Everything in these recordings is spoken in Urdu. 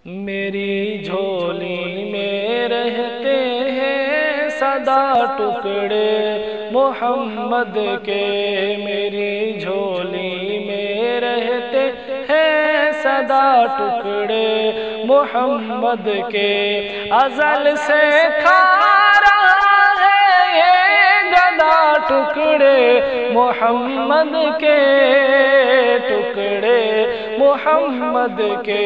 میری جھولی میں رہتے ہیں سدا ٹکڑے محمد کے، میری جھولی میں رہتے ہیں سدا ٹکڑے محمد کے، ازل سے کھا رہا ہے یہ گدا ٹکڑے محمد کے، ٹکڑے محمد کے،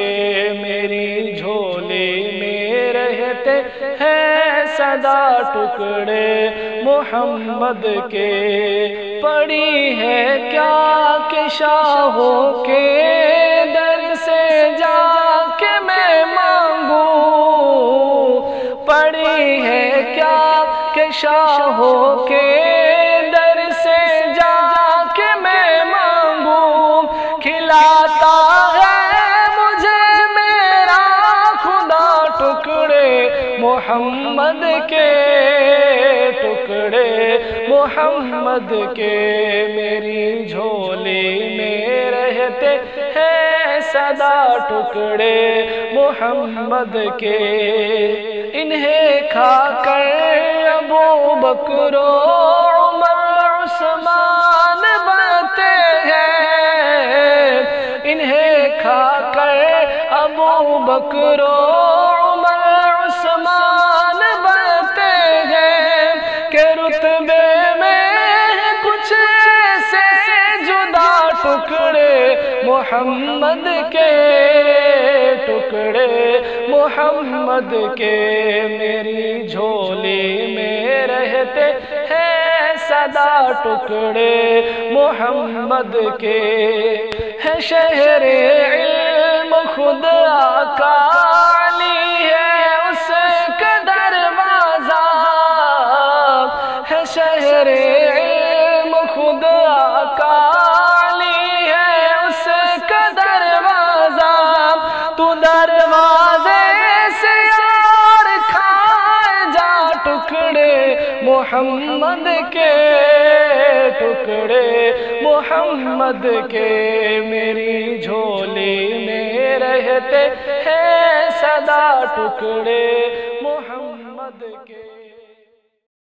میری جھولی میں رہتے ہیں سدا ٹکڑے محمد کے۔ پڑی ہے کیا کہ شاہوں کے در سے جا کے میں مانگوں، پڑی ہے کیا کہ شاہوں کے در سے جا کے میں مانگوں، کھلاتا محمد کے، ٹکڑے محمد کے، میری جھولی میں رہتے ہیں سدا ٹکڑے محمد کے۔ انہیں کھا کر ابو بکر و عمر عثمان بنتے ہیں، انہیں کھا کر ابو بکر و عثمان بنتے ہیں کہ رتبے میں کچھ ایسے جدا ٹکڑے محمد کے، ٹکڑے محمد کے، میری جھولی میں رہتے ہیں سدا ٹکڑے محمد کے۔ ہے شہر علم خود آقا شہر علم خود آقا علی ہے اس کا دروازہ، تو دروازے سے یار کھائے جا ٹکڑے محمد کے، ٹکڑے محمد کے، میری جھولی میں رہتے ہیں سدا ٹکڑے محمد کے۔